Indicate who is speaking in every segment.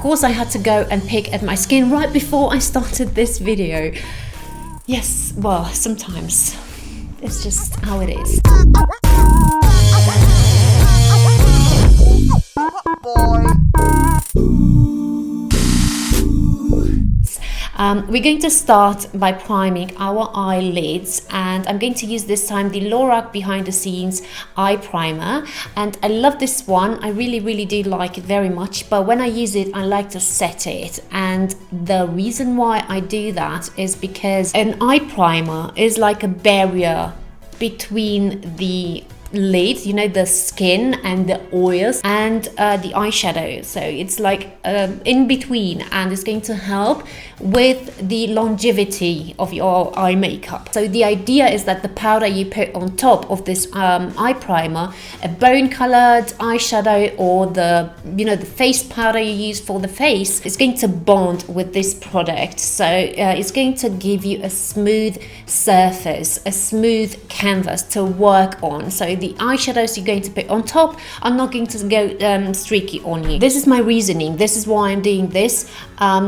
Speaker 1: course I had to go and pick at my skin right before I started this video. Yes, well, sometimes it's just how it is. We're going to start by priming our eyelids, and I'm going to use this time the Lorac Behind the Scenes eye primer, and I love this one. I really do like it very much, but when I use it I like to set it, and the reason why I do that is because an eye primer is like a barrier between the lid, you know, the skin and the oils and the eyeshadow. So it's like in between, and it's going to help with the longevity of your eye makeup. So the idea is that the powder you put on top of this eye primer, a bone colored eyeshadow, or the, you know, the face powder you use for the face, is going to bond with this product. So it's going to give you a smooth surface, a smooth canvas to work on. So the eyeshadows you're going to put on top are not going to go streaky on you. This is my reasoning. This is why I'm doing this.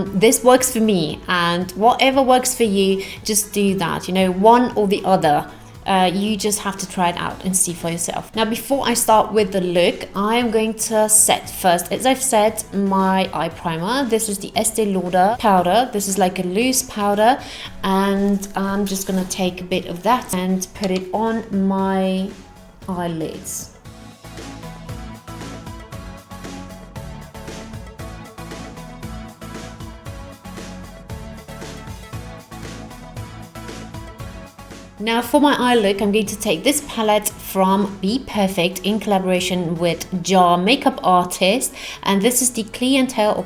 Speaker 1: This works for me, and whatever works for you, just do that. You know, one or the other. You just have to try it out and see for yourself. Now, before I start with the look, I am going to set first, as I've said, my eye primer. This is the Estee Lauder powder. This is like a loose powder, and I'm just gonna take a bit of that and put it on my eyelids. Now for my eye look, I'm going to take this palette from Be Perfect in collaboration with Jar Makeup Artist, and this is the Clientele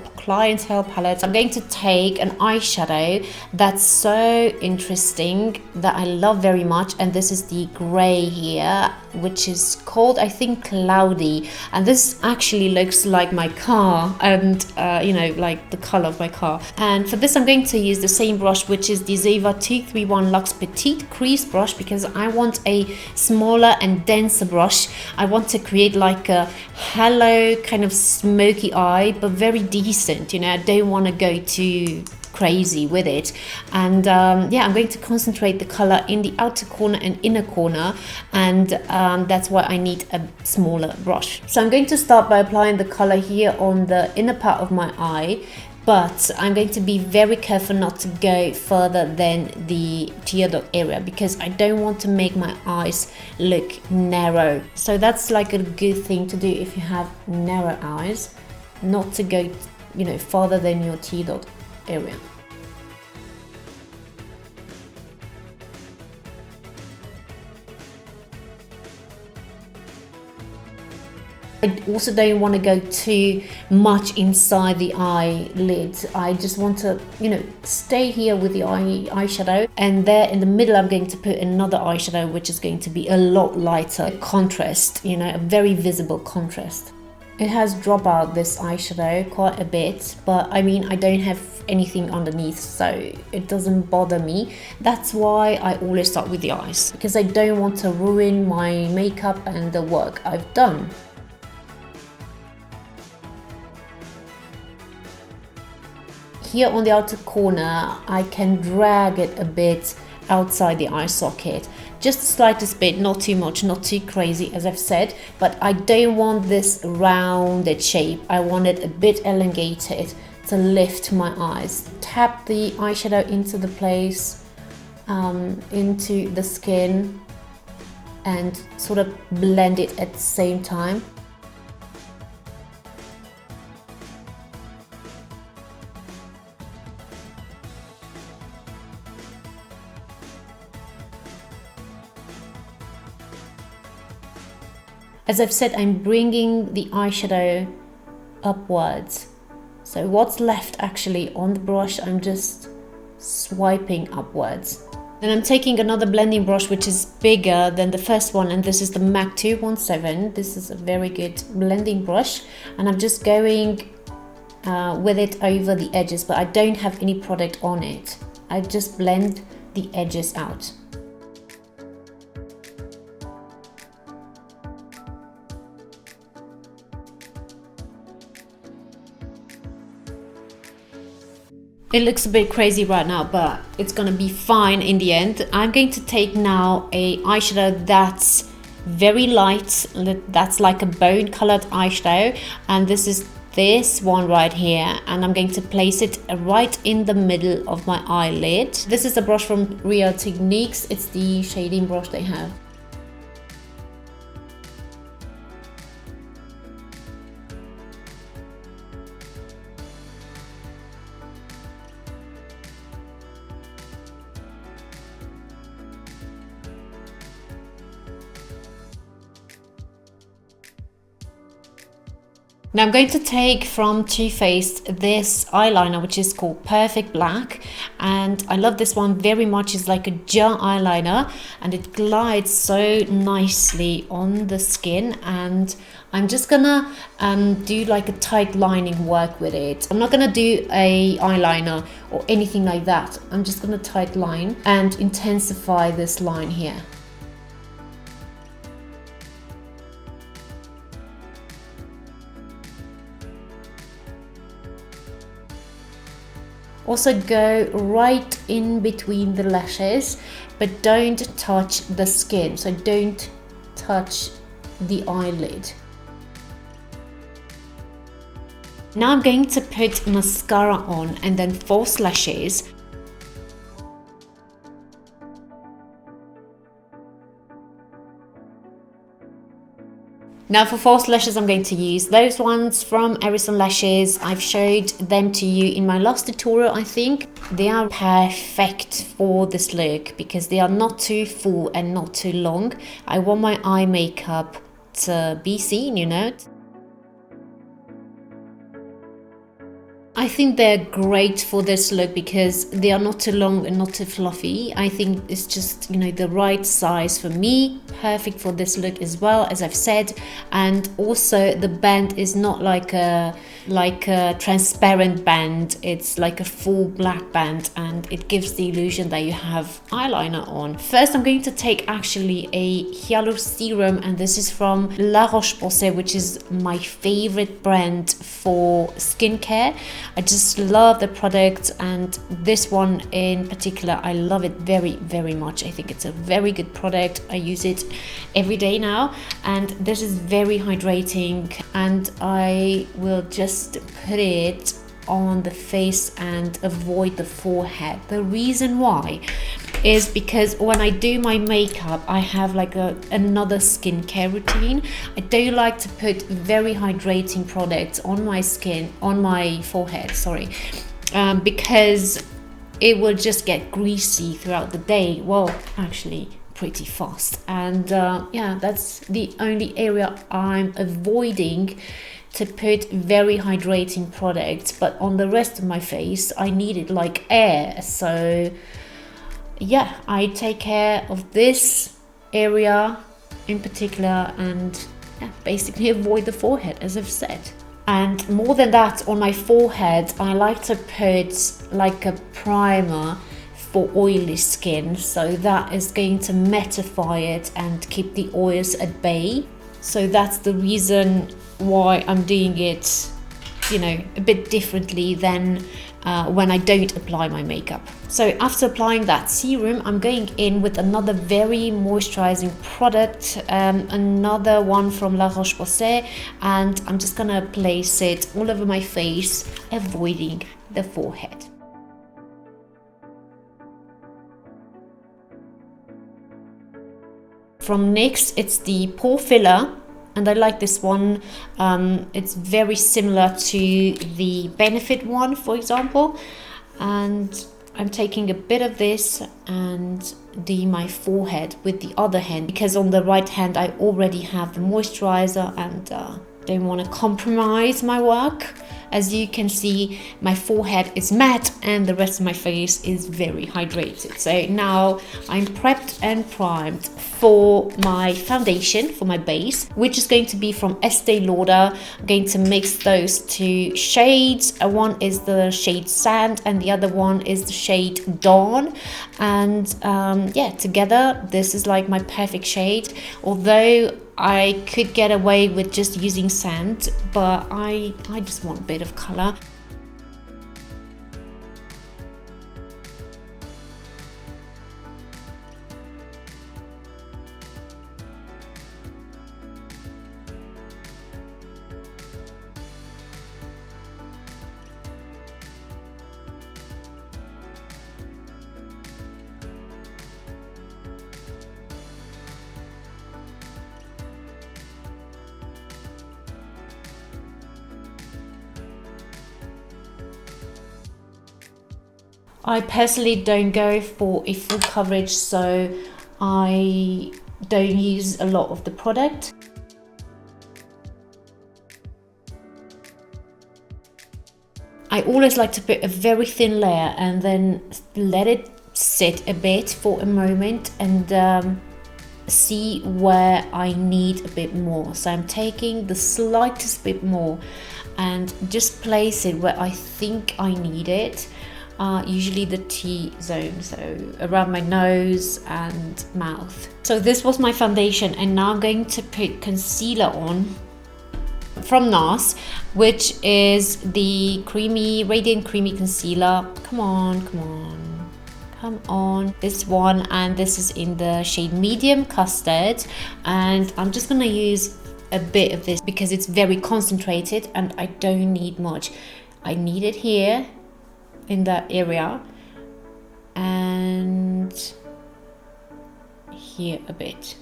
Speaker 1: palette. I'm going to take an eyeshadow that's so interesting, that I love very much, and this is the grey here, which is called, I think, Cloudy, and this actually looks like my car, and you know, like the color of my car. And for this I'm going to use the same brush, which is the Zeva 231 Luxe Petite Crease brush, because I want a smaller and denser brush. I want to create like a hollow kind of smoky eye, but very decent, you know. I don't want to go too crazy with it. And yeah, I'm going to concentrate the color in the outer corner and inner corner, and that's why I need a smaller brush. So I'm going to start by applying the color here on the inner part of my eye, but I'm going to be very careful not to go further than the tear duct area, because I don't want to make my eyes look narrow. So that's like a good thing to do if you have narrow eyes, not to go, you know, farther than your tear duct area. I also don't want to go too much inside the eyelid. I just want to, you know, stay here with the eyeshadow, and there in the middle I'm going to put another eyeshadow, which is going to be a lot lighter contrast, you know, a very visible contrast. It has dropped out, this eyeshadow, quite a bit, but I mean, I don't have anything underneath, so it doesn't bother me. That's why I always start with the eyes, because I don't want to ruin my makeup and the work I've done. Here on the outer corner, I can drag it a bit outside the eye socket, just the slightest bit, not too much, not too crazy, as I've said, but I don't want this rounded shape. I want it a bit elongated to lift my eyes. Tap the eyeshadow into the place, into the skin, and sort of blend it at the same time. As I've said, I'm bringing the eyeshadow upwards. So what's left actually on the brush, I'm just swiping upwards. Then I'm taking another blending brush, which is bigger than the first one, and this is the MAC 217. This is a very good blending brush, and I'm just going with it over the edges, but I don't have any product on it. I just blend the edges out. It looks a bit crazy right now, but it's gonna be fine in the end. I'm going to take now a eyeshadow that's very light, that's like a bone colored eyeshadow, and this is this one right here, and I'm going to place it right in the middle of my eyelid. This is a brush from Real Techniques. It's the shading brush they have. Now I'm going to take from Too Faced this eyeliner, which is called Perfect Black, and I love this one very much. It's like a gel eyeliner and it glides so nicely on the skin, and I'm just gonna do like a tight lining work with it. I'm not gonna do a eyeliner or anything like that. I'm just gonna tight line and intensify this line here. Also go right in between the lashes, but don't touch the skin, so don't touch the eyelid. Now I'm going to put mascara on and then false lashes. Now for false lashes, I'm going to use those ones from Harrison Lashes. I've showed them to you in my last tutorial, I think. They are perfect for this look because they are not too full and not too long. I want my eye makeup to be seen, you know. I think they're great for this look because they are not too long and not too fluffy. I think it's just, you know, the right size for me. Perfect for this look as well, as I've said. And also the band is not like a transparent band. It's like a full black band and it gives the illusion that you have eyeliner on. First, I'm going to take actually a hyaluronic serum, and this is from La Roche-Posay, which is my favorite brand for skincare. I just love the product, and this one in particular, I love it very, very much. I think it's a very good product. I use it every day now, and this is very hydrating, and I will just put it on the face and avoid the forehead. The reason why is because when I do my makeup, I have like another skincare routine. I don't like to put very hydrating products on my skin, on my forehead, sorry, because it will just get greasy throughout the day. Well, actually pretty fast, and yeah, that's the only area I'm avoiding to put very hydrating products. But on the rest of my face, I need it like air. So yeah, I take care of this area in particular, and yeah, basically avoid the forehead, as I've said. And more than that, on my forehead, I like to put like a primer for oily skin, so that is going to mattify it and keep the oils at bay. So that's the reason why I'm doing it, you know, a bit differently than when I don't apply my makeup. So after applying that serum, I'm going in with another very moisturizing product, another one from La Roche-Posay, and I'm just gonna place it all over my face, avoiding the forehead. From NYX, it's the pore filler, and I like this one. It's very similar to the Benefit one, for example, and I'm taking a bit of this and doing my forehead with the other hand, because on the right hand I already have the moisturizer and don't want to compromise my work. As you can see, my forehead is matte and the rest of my face is very hydrated. So now I'm prepped and primed for my foundation, for my base, which is going to be from Estee Lauder. I'm going to mix those two shades. One is the shade Sand and the other one is the shade Dawn. And yeah, together this is like my perfect shade. Although I could get away with just using Sand, but I just want a bit of color. I personally don't go for a full coverage, so I don't use a lot of the product. I always like to put a very thin layer and then let it sit a bit for a moment and see where I need a bit more. So I'm taking the slightest bit more and just place it where I think I need it. Usually the T-zone, so around my nose and mouth. So this was my foundation, and now I'm going to put concealer on from NARS, which is the creamy, radiant creamy concealer. Come on, this one, and this is in the shade medium custard, and I'm just gonna use a bit of this because it's very concentrated and I don't need much. I need it here in that area and here a bit.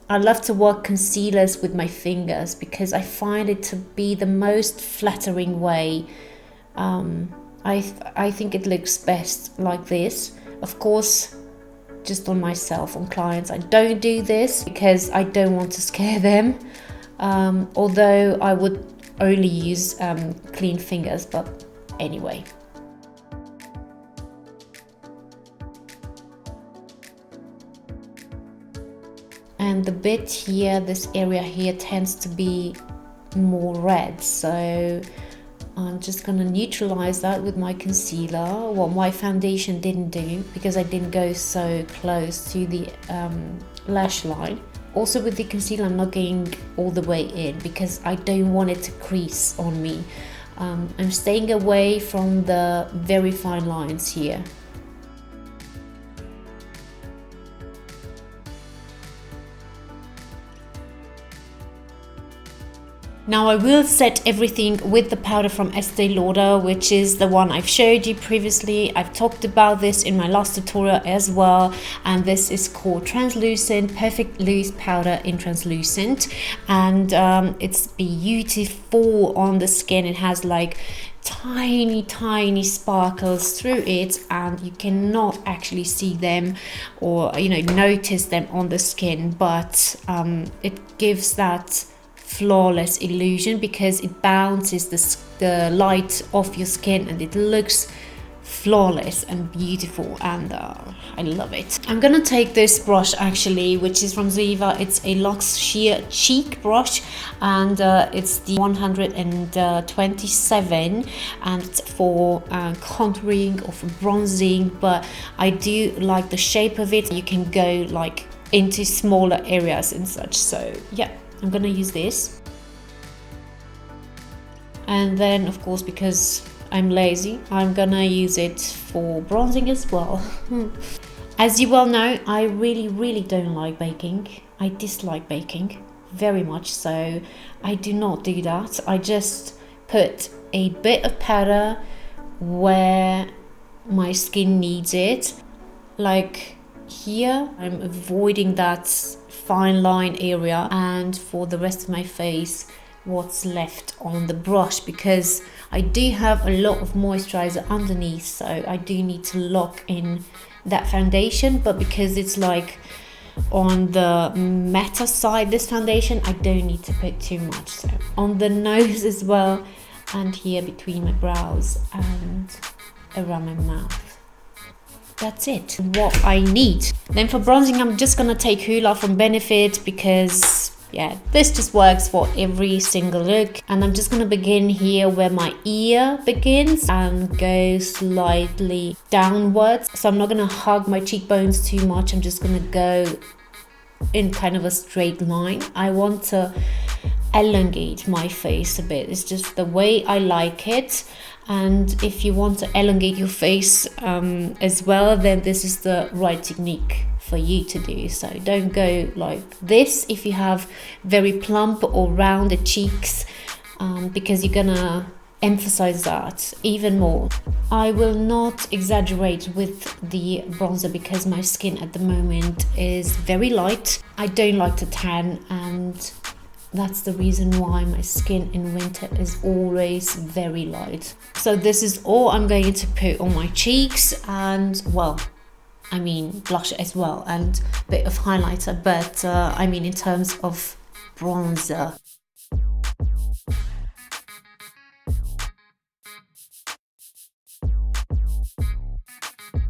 Speaker 1: I love to work concealers with my fingers because I find it to be the most flattering way. I think it looks best like this. Of course, just on myself, on clients, I don't do this because I don't want to scare them. Although I would only use clean fingers, but anyway. And the bit here, this area here tends to be more red, so I'm just gonna neutralize that with my concealer, what my foundation didn't do because I didn't go so close to the lash line. Also with the concealer, I'm not going all the way in because I don't want it to crease on me. I'm staying away from the very fine lines here. Now I will set everything with the powder from Estee Lauder, which is the one I've showed you previously. I've talked about this in my last tutorial as well, and this is called Translucent Perfect Loose Powder in Translucent, and it's beautiful on the skin. It has like tiny sparkles through it, and you cannot actually see them or notice them on the skin, but it gives that flawless illusion because it bounces the light off your skin and it looks flawless and beautiful, and I love it. I'm gonna take this brush actually, which is from Ziva. It's a Luxe Sheer Cheek brush, and it's the 127, and it's for contouring or for bronzing, but I do like the shape of it. You can go like into smaller areas and such, so yeah, I'm gonna use this. And then of course, because I'm lazy, I'm gonna use it for bronzing as well. As you well know, I really don't like baking. I dislike baking very much, so I do not do that. I just put a bit of powder where my skin needs it, like here. I'm avoiding that fine line area, and for the rest of my face, what's left on the brush, because I do have a lot of moisturizer underneath, so I do need to lock in that foundation. But because it's like on the matte side, this foundation, I don't need to put too much. So on the nose as well, and here between my brows and around my mouth. That's it, what I need. Then for bronzing, I'm just gonna take Hoola from Benefit because yeah, this just works for every single look. And I'm just gonna begin here where my ear begins and go slightly downwards. So I'm not gonna hug my cheekbones too much. I'm just gonna go in kind of a straight line. I want to elongate my face a bit. It's just the way I like it. And if you want to elongate your face as well, then this is the right technique for you to do. So don't go like this if you have very plump or rounded cheeks, because you're gonna emphasize that even more. I will not exaggerate with the bronzer because my skin at the moment is very light. I don't like to tan, and that's the reason why my skin in winter is always very light. So this is all I'm going to put on my cheeks, and well, I mean blush as well, and a bit of highlighter, but I mean in terms of bronzer.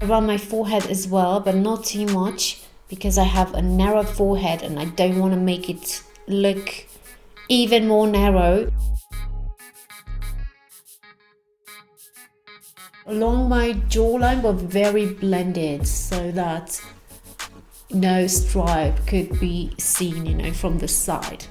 Speaker 1: Around my forehead as well, but not too much, because I have a narrow forehead and I don't want to make it look even more narrow. Along my jawline, but very blended, so that no stripe could be seen, you know, from the side.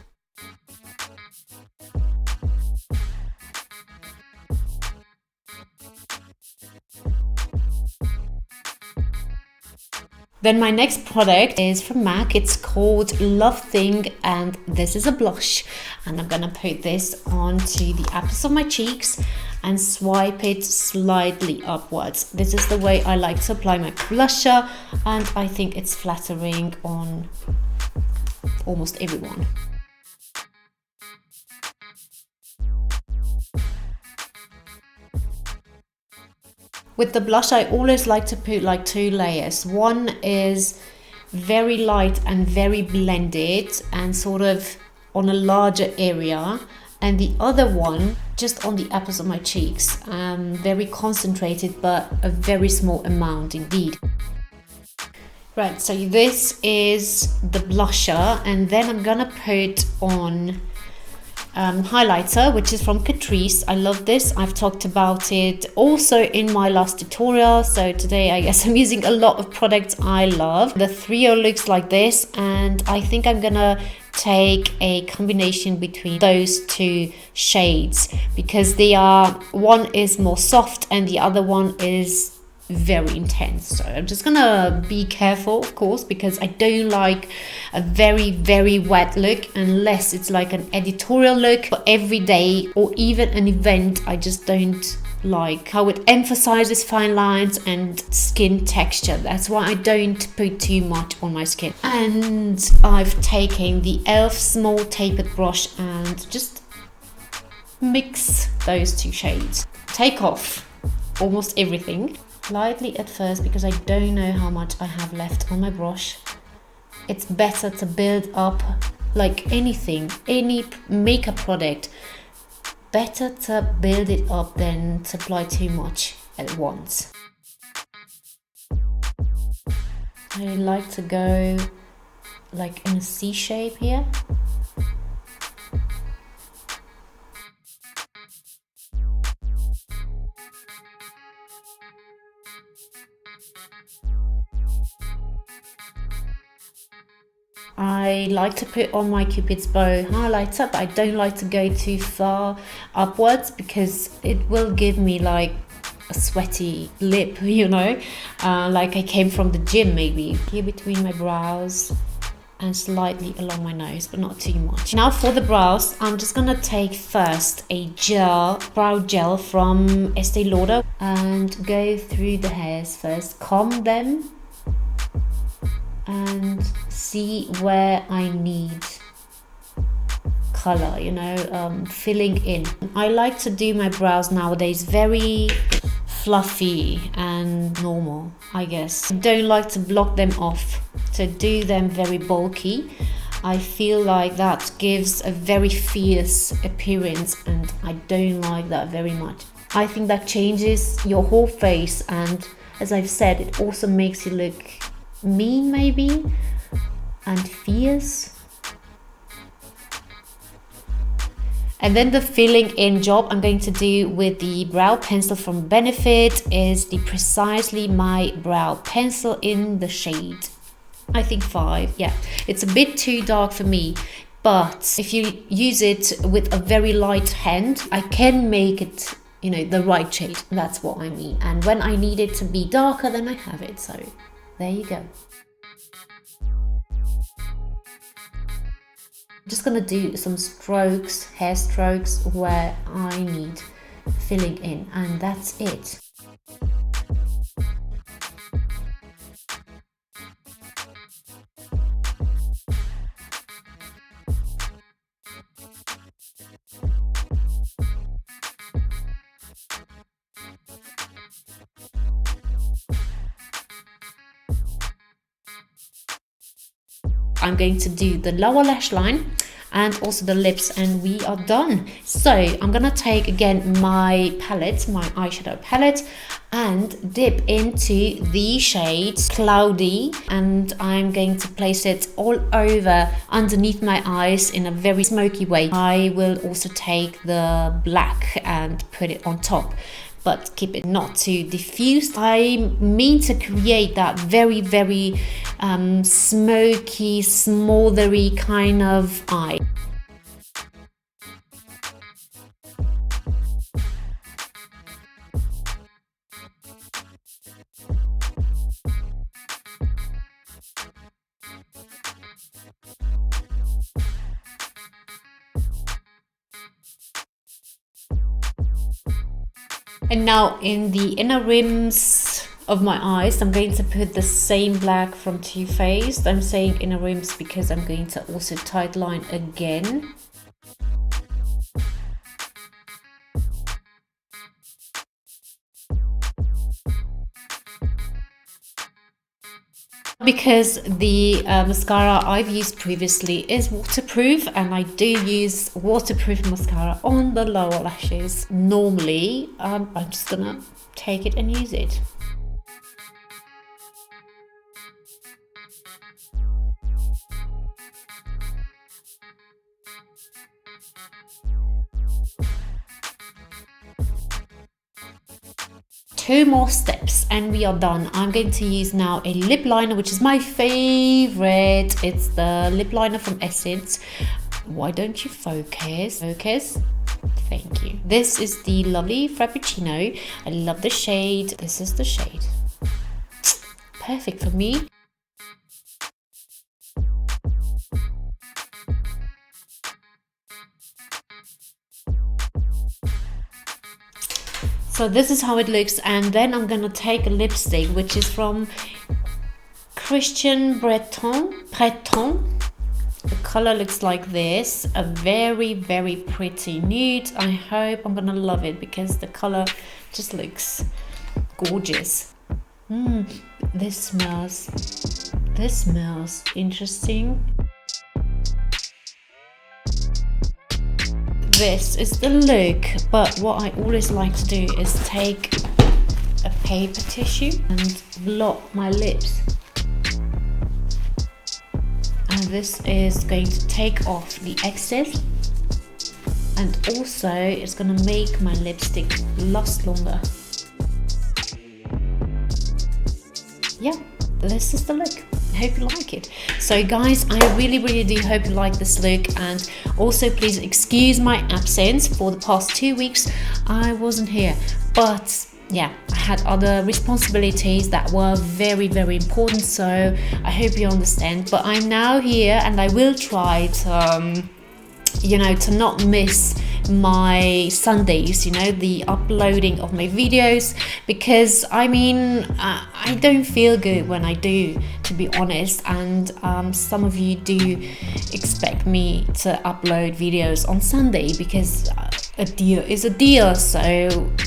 Speaker 1: Then my next product is from MAC. It's called Love Thing, and this is a blush, and I'm gonna put this onto the apples of my cheeks and swipe it slightly upwards. This is the way I like to apply my blusher, and I think it's flattering on almost everyone. With the blush, I always like to put like 2 layers. One is very light and very blended and sort of on a larger area, and the other one just on the apples of my cheeks, very concentrated, but a very small amount indeed. Right, so this is the blusher, and then I'm gonna put on highlighter, which is from Catrice. I love this. I've talked about it also in my last tutorial, so today I guess I'm using a lot of products I love. The trio looks like this, and I think I'm gonna take a combination between those 2 shades, because they are, one is more soft and the other one is very intense. So I'm just gonna be careful, of course, because I don't like a very wet look unless it's like an editorial look for every day or even an event. I just don't like how it emphasizes fine lines and skin texture. That's why I don't put too much on my skin. And I've taken the e.l.f. small tapered brush and just mix those 2 shades. Take off almost everything lightly at first, because I don't know how much I have left on my brush. It's better to build up, like anything, any makeup product, better to build it up than to apply too much at once. I like to go like in a C shape here. I like to put on my Cupid's bow highlighter, but I don't like to go too far upwards because it will give me like a sweaty lip, you know, like I came from the gym. Maybe here between my brows and slightly along my nose, but not too much. Now for the brows, I'm just gonna take first a brow gel from Estee Lauder and go through the hairs first, comb them and see where I need color, you know, filling in. I like to do my brows nowadays very fluffy and normal, I guess. I don't like to block them off, to do them very bulky. I feel like that gives a very fierce appearance, and I don't like that very much. I think that changes your whole face, and as I've said, it also makes you look mean maybe and fierce. And then the filling in job I'm going to do with the brow pencil from Benefit is the Precisely My Brow pencil in the shade, I think 5. Yeah, it's a bit too dark for me, but if you use it with a very light hand, I can make it, you know, the right shade. That's what I mean. And when I need it to be darker, then I have it. So there you go. I'm just gonna do some strokes, hair strokes, where I need filling in, and that's it. I'm going to do the lower lash line and also the lips, and we are done. So I'm gonna take again my palette, my eyeshadow palette, and dip into the shade Cloudy, and I'm going to place it all over underneath my eyes in a very smoky way. I will also take the black and put it on top, but keep it not too diffused. I mean to create that very smoky, smoldery kind of eye. And now in the inner rims of my eyes, I'm going to put the same black from Too Faced. I'm saying inner rims because I'm going to also tight line again. Because the mascara I've used previously is waterproof, and I do use waterproof mascara on the lower lashes. Normally, I'm just gonna take it and use it. Two more steps and we are done. I'm going to use now a lip liner, which is my favorite. It's the lip liner from Essence. Why don't you focus? Focus. Thank you. This is the lovely Frappuccino. I love the shade. This is the shade. Perfect for me. So this is how it looks, and then I'm gonna take a lipstick which is from Christian Breton. The color looks like this, a very pretty nude. I hope I'm gonna love it because the color just looks gorgeous. This smells interesting. This is the look, but what I always like to do is take a paper tissue and blot my lips, and this is going to take off the excess, and also it's going to make my lipstick last longer. Yeah, this is the look. I hope you like it. So guys, I really do hope you like this look, and also please excuse my absence. For the past 2 weeks I wasn't here, but yeah, I had other responsibilities that were very important, so I hope you understand. But I'm now here, and I will try to to not miss my Sundays, the uploading of my videos, because I mean I don't feel good when I do, to be honest, and some of you do expect me to upload videos on Sunday because a deal is a deal. So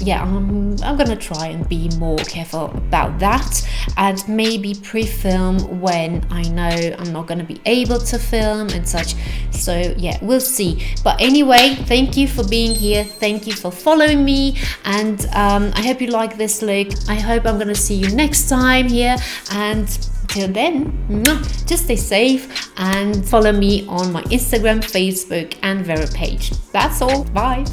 Speaker 1: yeah, I'm gonna try and be more careful about that, and maybe pre-film when I know I'm not gonna be able to film and such. So yeah, we'll see. But anyway, thank you for being here, thank you for following me, and I hope you like this look. I hope I'm gonna see you next time here, and till then, just stay safe and follow me on my Instagram, Facebook and VERO page. That's all. Bye.